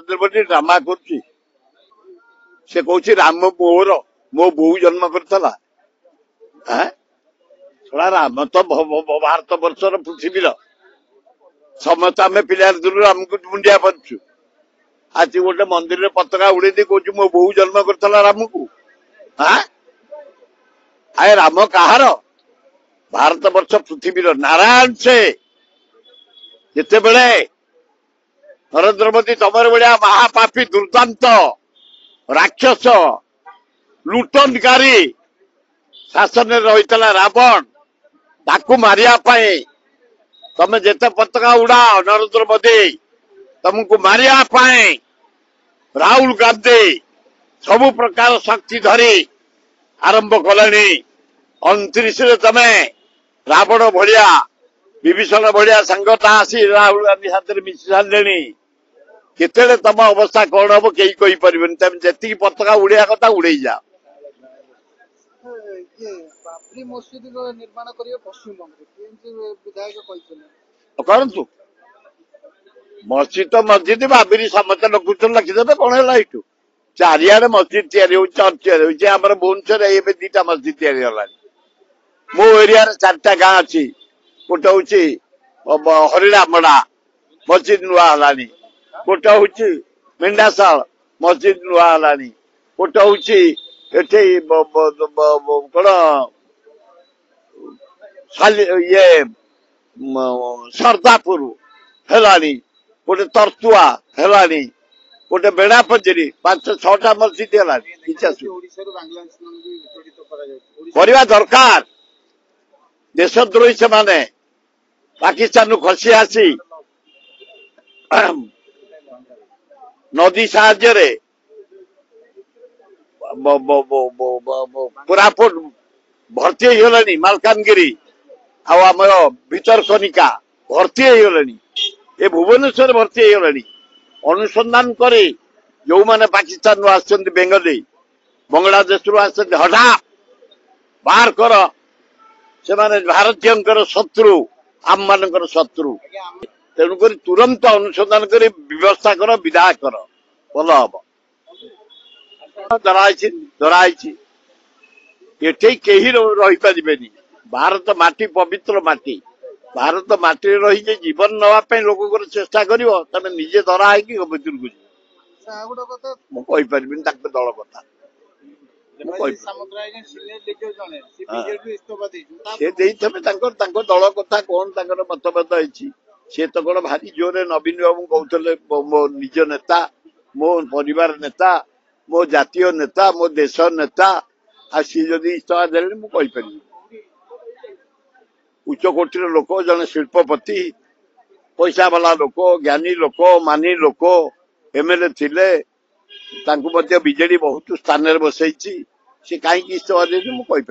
Narendra Modi drama कर से कौन राम मोर मो बो जन्म करला राम तो भारत वर्षर पृथ्वी समस्त आम पिला दूर आमको मुंडिया पड़चु आज गोटे मंदिर में पताका उड़े दी कौन मो बो जन्म करला राम को आए राम कहार भारत वर्ष पृथ्वी नारायण से जिते बड़े नरेंद्र मोदी तमर भाया महापापी दुर्दांत राक्षस लुटनकारी शासन रही रावण ताकू मारिया तमे जेते पताका उड़ाओ नरेंद्र मोदी तुमको मारिया राहुल गांधी सबु प्रकार शक्ति धरी आरंभ कले 29 तमे रावण भाया विभीषण भाया संगता आसी राहुल गांधी साथ मिसी सारे केते तम अवस्था कौन हम कई कही पारे तुम जी पताका उड़िया कथा उड़े जाओ बाबरी मस्जिद निर्माण करियो पश्चिम बंग विधायक करतु मस्जिद तो मस्जिद बाबरी समस्त लखुचन लखीदे कौन है चारियाडे मस्जिद या चर्च या भुवनेश्वर ये 2टा मस्जिद या मो एरिया 4टा गाँ अच्छी गोटे हूँ हरिरामड़ा मस्जिद नुआ है गोटे हूँ मेंढाशाल मस्जिद नुआ है गोटे हूँ कौन ये सरदापुर है गोटे तरतुआ है गोटे बेड़ा पंजरी 5-6टा मस्जिद है करवा दरकार देशद्रोही से माने पाकिस्तान खसी आसी नदी साहाय्य कोरापुट भर्ती होगलानी मालकानगिरी आम भितरकनिका भर्ती होगलानी ए भुवनेश्वर भर्ती होगलानी अनुसंधान करे जो माने पाकिस्तान आसछन्ति बेंगली बांग्लादेश हठात बाहर कर से माने भारतीय शत्रु आम मान शत्रु तेणुक तुरंत अनुसंधान कर व्यवस्था कर विदा कर भल हम डराई एठे कहीं रही पारे भारत माटी पवित्र माटी भारत माटी रही जीवन नापी लोक चेष्टा कर निजे धरा है भितर को पारि दल कथा दल कथा कौन मतभेद होती सी तो कौन भारी जोरे नवीन बाबू कहते मो निज नेता मो परिवार नेता मो जातीय नेता मो देश नेता आ सी जदि इस्तफा देले मुझे उच्च कोटीर लोक जन शिल्पपति पैसा वाला लोक ज्ञानी लोक मानी लोक एमएलए थिले बीजेडी बहुत स्थान में बसई सी कहीं इस्तफा दे मुझे